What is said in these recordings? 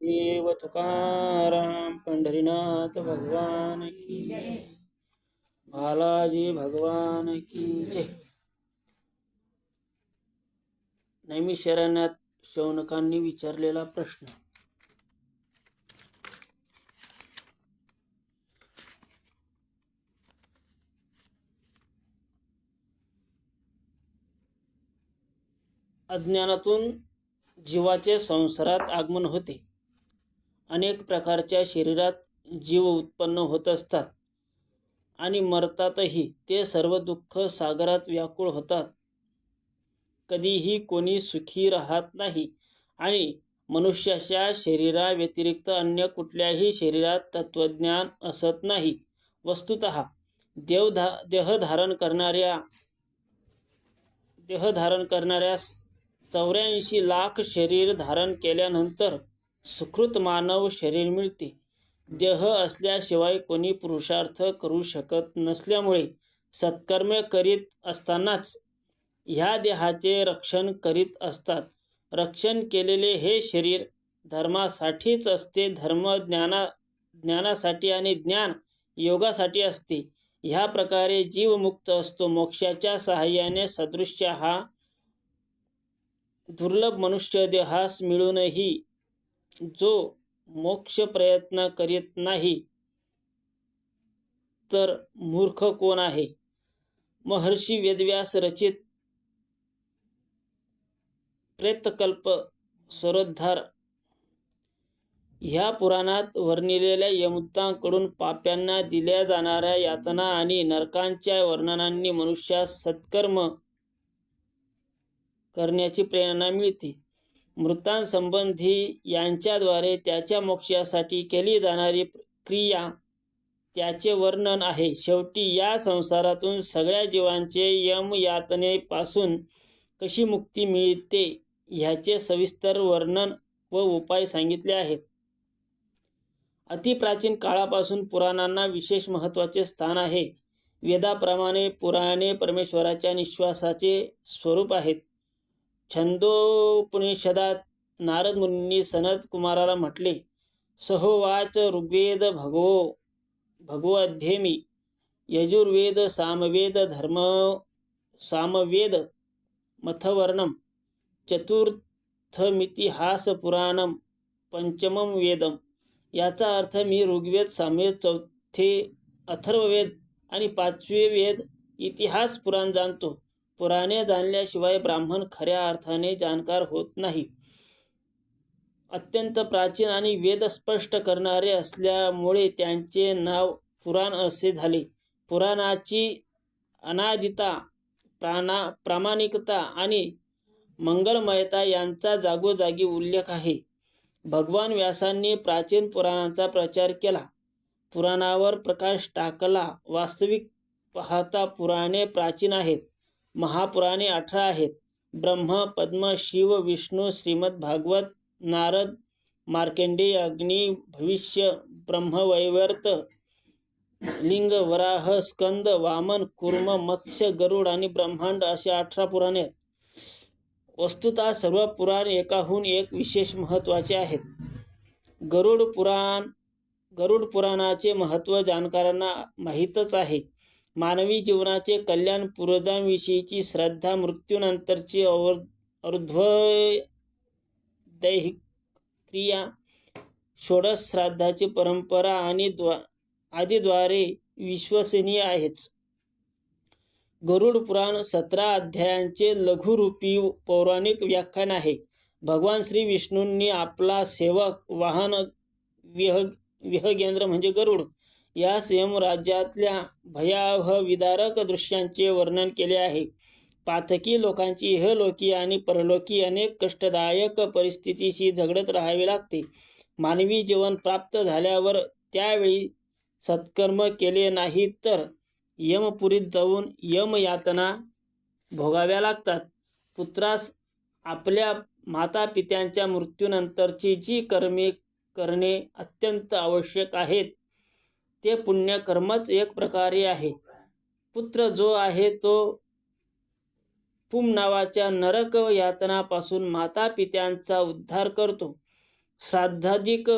देव तुकाराम पंढरीनाथ भगवान की जय. बालाजी भगवान की जय. नैमिषारण्यात शौनकांनी विचारलेला प्रश्न. अज्ञानातून जीवाचे संसारात आगमन होते. अनेक प्रकारच्या शरीरात जीव उत्पन्न होत असतात आणि मरतातही. ते सर्व दुःख सागरात व्याकुळ होतात. कधीही कोणी सुखी राहत नाही आणि मनुष्याच्या शरीरा व्यतिरिक्त अन्य कुठल्याही शरीरात तत्वज्ञान असत नाही. वस्तुतः देह धारण करणाऱ्यास 84 लाख शरीर धारण केल्यानंतर सुकृत मानव शरीर मिळते. देह असल्याशिवाय कोणी पुरुषार्थ करू शकत नसल्यामुळे सत्कर्म करीत असतानाच ह्या देहाचे रक्षण करीत असतात. रक्षण केलेले हे शरीर धर्मासाठीच असते. धर्म ज्ञानासाठी आणि ज्ञान योगासाठी असते. ह्या प्रकारे जीव मुक्त असतो. मोक्षाच्या सहाय्याने सदृश्य हा दुर्लभ मनुष्य देहास मिळूनही जो मोक्ष प्रयत्न करीत नाही तर मूर्ख कोण आहे? महर्षी वेदव्यास रचित प्रेतकल्प सरोद्धार ह्या पुराणात वर्णिलेल्या यमदूतांकडून पाप्यांना दिल्या जाणाऱ्या यातना आणि नरकांच्या वर्णनांनी मनुष्यास सत्कर्म करण्याची प्रेरणा मिळते. मृतांसंबंधी यांच्याद्वारे त्याच्या मोक्षासाठी केली जाणारी क्रिया त्याचे वर्णन आहे. शेवटी या संसारातून सगळ्या जीवांचे यमयातनेपासून कशी मुक्ती मिळते ह्याचे सविस्तर वर्णन व उपाय सांगितले आहेत. अतिप्राचीन काळापासून पुराणांना विशेष महत्त्वाचे स्थान आहे. वेदाप्रमाणे पुराणे परमेश्वराच्या निश्वासाचे स्वरूप आहेत. छंदोपनिषदात नारद मुनींनी सनत कुमाराला म्हटले, सहोवाच ऋग्वेद भगवध्येमी यजुर्वेद सामवेद मथवर्णम चतुर्थमितिहास पुराणम पंचमम वेदम. याचा अर्थ मी ऋग्वेद, सामवेद, चौथे अथर्ववेद आणि पाचवे वेद इतिहास पुराण जाणतो. पुराणे जाणल्याशिवाय ब्राह्मण खऱ्या अर्थाने जाणकार होत नाही. अत्यंत प्राचीन आणि वेद स्पष्ट करणारे असल्यामुळे त्यांचे नाव पुराण असे झाले. पुराणाची अनादिता, प्रामाणिकता आणि मंगलमयता यांचा जागोजागी उल्लेख आहे. भगवान व्यासांनी प्राचीन पुराणांचा प्रचार केला, पुराणावर प्रकाश टाकला. वास्तविक पाहता पुराणे प्राचीन आहेत. महापुराणे 18 आहेत. ब्रह्म, पद्म, शिव, विष्णू, श्रीमद भागवत, नारद, मार्कंडेय, अग्नी, भविष्य, ब्रह्मवैवर्त, लिंग, वराह, स्कंद, वामन, कूर्म, मत्स्य, गरुड आणि ब्रह्मांड असे 18 पुराणे आहेत. वस्तुतः सर्व पुराण एकाहून एक विशेष महत्त्वाचे आहेत. गरुड पुराणाचे महत्त्व जाणकारांना माहीतच आहे. मानवी जीवनाचे कल्याण, पूर्वजांविषयीची श्रद्धा, मृत्यूनंतरची दैहिक क्रिया, षोडश श्राद्धाची परंपरा आणि आदीद्वारे विश्वसनीय आहेच. गरुड पुराण 17 अध्यायांचे लघुरूपी पौराणिक व्याख्यान आहे. भगवान श्री विष्णूंनी आपला सेवक, वाहन, विहगेंद्र म्हणजे गरुड यास यमराज्यातल्या भयावह विदारक दृश्यांचे वर्णन केले आहे. पातकी लोकांची इहलोकी आणि परलोकी अनेक कष्टदायक परिस्थितीशी झगडत राहावे लागते. मानवी जीवन प्राप्त झाल्यावर त्यावेळी सत्कर्म केले नाही तर यमपुरीत जाऊन यमयातना भोगाव्या लागतात. पुत्रास आपल्या मातापित्यांच्या मृत्यूनंतरची जी कर्मे करणे अत्यंत आवश्यक आहेत ते पुण्यकर्मच एक प्रकारे आहे. पुत्र जो आहे तो पुम नावाच्या नरक यातनापासून मातापित्यांचा उद्धार करतो. श्राद्धाधिक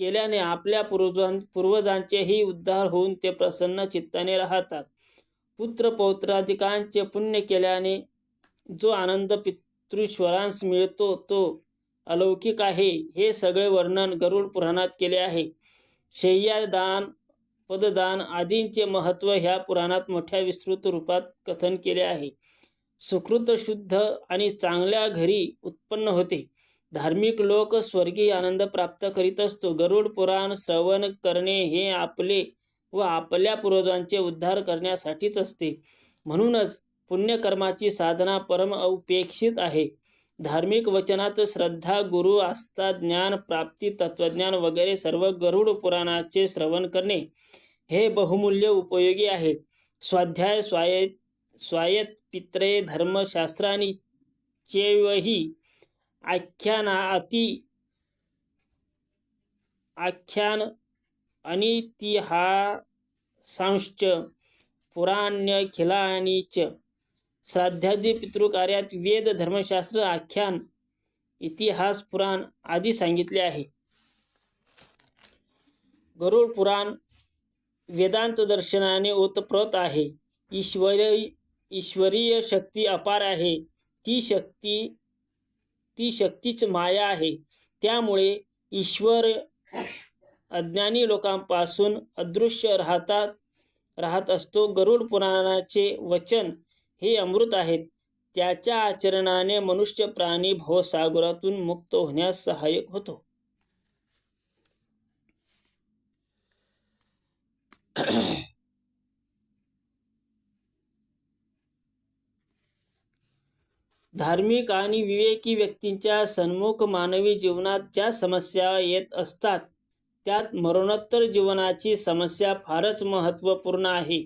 केल्याने आपल्या पूर्वजांचेही उद्धार होऊन ते प्रसन्न चित्ताने राहतात. पुत्र पौत्राधिकांचे पुण्य केल्याने जो आनंद पितृश्वरांस मिळतो तो अलौकिक आहे. हे सगळे वर्णन गरुड पुराणात केले आहे. शय्यादान, पददान आदींचे महत्त्व ह्या पुराणात मोठ्या विस्तृत रूपात कथन केले आहे. सुकृत शुद्ध आणि चांगल्या घरी उत्पन्न होते. धार्मिक लोक स्वर्गीय आनंद प्राप्त करीत असतो. गरुड पुराण श्रवण करणे हे आपले व आपल्या पूर्वजांचे उद्धार करण्यासाठीच असते. म्हणूनच पुण्यकर्माची साधना परम अपेक्षित आहे. धार्मिक वचनात श्रद्धा, गुरु, आस्था, ज्ञान प्राप्ती, तत्वज्ञान वगैरे सर्व गरुड पुराणाचे श्रवण करणे हे बहुमूल्य उपयोगी आहे. स्वाध्याय, स्वायत, पित्रे, धर्मशास्त्रांनी चेवही आख्यान अनितिहासांश्च पुराण्यखिलानि च. श्राद्धादी पितृकार्यात वेद, धर्मशास्त्र, आख्यान, इतिहास, पुराण आदी सांगितले आहे. गरुड पुराण वेदांत दर्शनाने ओतप्रोत आहे. ईश्वरीय शक्ती अपार आहे. ती शक्तीच माया आहे. त्यामुळे ईश्वर अज्ञानी लोकांपासून अदृश्य राहत असतो. गरुड पुराणाचे वचन हे अमृत आहेत. त्याच्या आचरणाने मनुष्य प्राणी भवसागरातून मुक्त होण्यास सहाय्यक होतो. धार्मिक आणि विवेकी व्यक्तींच्या सन्मुख मानवी जीवनात ज्या समस्या येत असतात त्यात मरणोत्तर जीवनाची समस्या फारच महत्त्वपूर्ण आहे.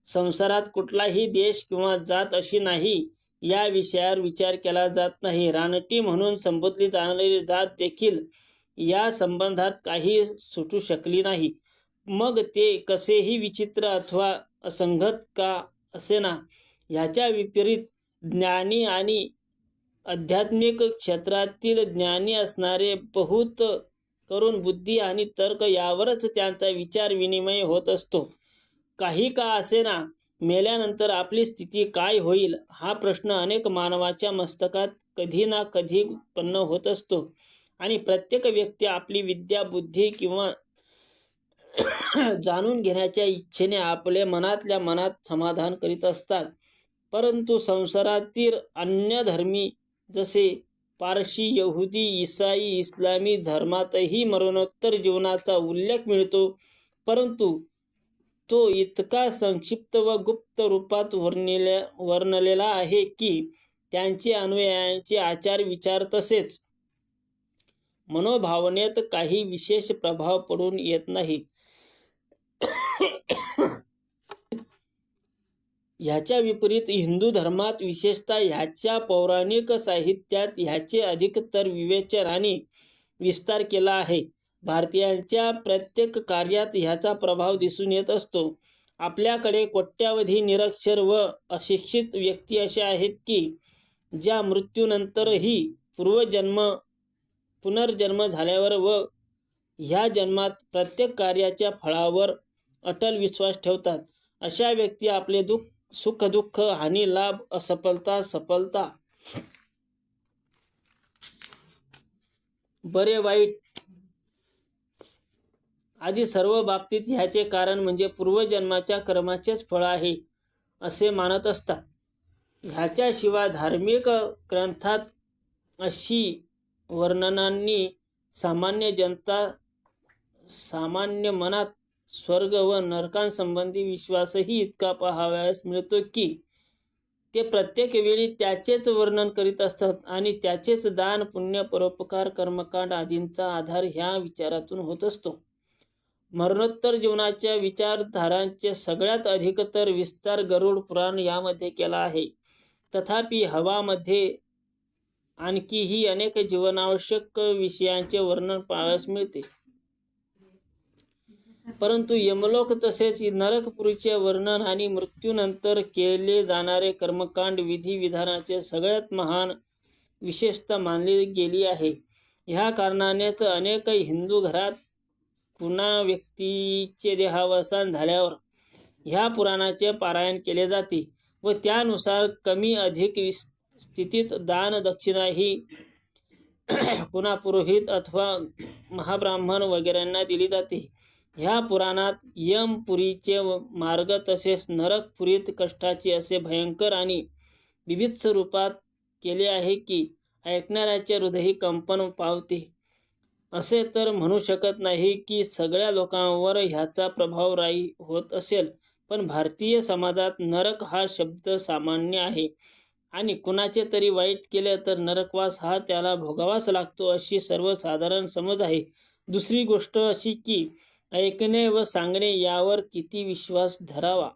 संसारात कुठलाही देश किंवा जात अशी नाही या विषयावर विचार केला जात नाही. रानटी म्हणून संबोधली जाणारी जात देखील या संबंधात काही सुटू शकली नाही. मग ते कसेही विचित्र अथवा असंगत का असेना. ह्याच्या विपरीत ज्ञानी आणि आध्यात्मिक क्षेत्रातील ज्ञानी असणारे बहुत करून बुद्धी आणि तर्क यावरच त्यांचा विचार विनिमय होत असतो. काही का असेना मेल्यानंतर आपली स्थिती काय होईल हा प्रश्न अनेक मानवाच्या मस्तकात कधी ना कधी उत्पन्न होत असतो आणि प्रत्येक व्यक्ती आपली विद्या, बुद्धी किंवा जाणून घेण्याच्या इच्छेने आपल्या मनातल्या मनात समाधान करीत असतात. परंतु संसारातील अन्य धर्मी जसे पारशी, यहुदी, ईसाई, इस्लामी धर्मातही मरणोत्तर जीवनाचा उल्लेख मिळतो. परंतु तो इतका संक्षिप्त व गुप्त रूपात वर्णलेला आहे की त्यांचे अनुयायांचे आचार विचार तसेच मनोभावनेत काही विशेष प्रभाव पडून येत नाही. ह्याच्या विपरीत हिंदू धर्मात विशेषतः ह्याच्या पौराणिक साहित्यात ह्याचे अधिकतर विवेचन आणि विस्तार केला आहे. भारतीयांच्या प्रत्येक कार्यात ह्याचा प्रभाव दिसून येत असतो. आपल्याकडे कोट्यावधी निरक्षर व अशिक्षित व्यक्ती अशा आहेत की ज्या मृत्यूनंतरही पुनर्जन्म झाल्यावर व ह्या जन्मात प्रत्येक कार्याच्या फळावर अटल विश्वास ठेवतात. अशा व्यक्ती आपले सुख दुःख, हानी लाभ, असफलता सफलता, बरे वाईट आदी सर्व बाबतीत ह्याचे कारण म्हणजे पूर्वजन्माच्या कर्माचेच फळ आहे असे मानत असतात. ह्याच्याशिवाय धार्मिक ग्रंथात अशी वर्णनांनी सामान्य मनात स्वर्ग व नरकांसंबंधी विश्वासही इतका पाहावयास मिळतो की ते प्रत्येक वेळी त्याचेच वर्णन करीत असतात आणि त्याचेच दान, पुण्य, परोपकार, कर्मकांड आदींचा आधार ह्या विचारातून होत असतो. मरणोत्तर जीवनाच्या विचारधारांचे सगळ्यात अधिकतर विस्तार गरुड पुराण यामध्ये केला आहे. तथापि हवामध्ये आणखीही अनेक जीवनावश्यक विषयांचे वर्णन पाहावयास मिळते. परंतु यमलोक तसेच नरकपुरीचे वर्णन आणि मृत्यूनंतर केले जाणारे कर्मकांड विधी विधानाचे सगळ्यात महान विशेषता मानली गेली आहे. ह्या कारणानेच अनेक हिंदू घरात कुणा व्यक्तीचे देहावसान झाल्यावर ह्या पुराणाचे पारायण केले जाते व त्यानुसार कमी अधिक स्थितीत दान दक्षिणा ही कुणा पुरोहित अथवा महाब्राह्मण वगैरेंना दिली जाते. ह्या पुराणात यमपुरीचे मार्ग तसेच नरकपुरीत कष्टाचे असे भयंकर आणि विविध रूपात केले आहे की ऐकणाऱ्याचे हृदय कंपन पावते. असे तर म्हणू शकत नाही की सगळ्या लोकांवर ह्याचा प्रभाव राही होत असेल, पण भारतीय समाजात नरक हा शब्द सामान्य आहे आणि कुणाचे तरी वाईट केले तर नरकवास हा त्याला भोगावाच लागतो अशी सर्वसाधारण समज आहे. दुसरी गोष्ट अशी की ऐकणे व सांगणे यावर किती विश्वास धरावा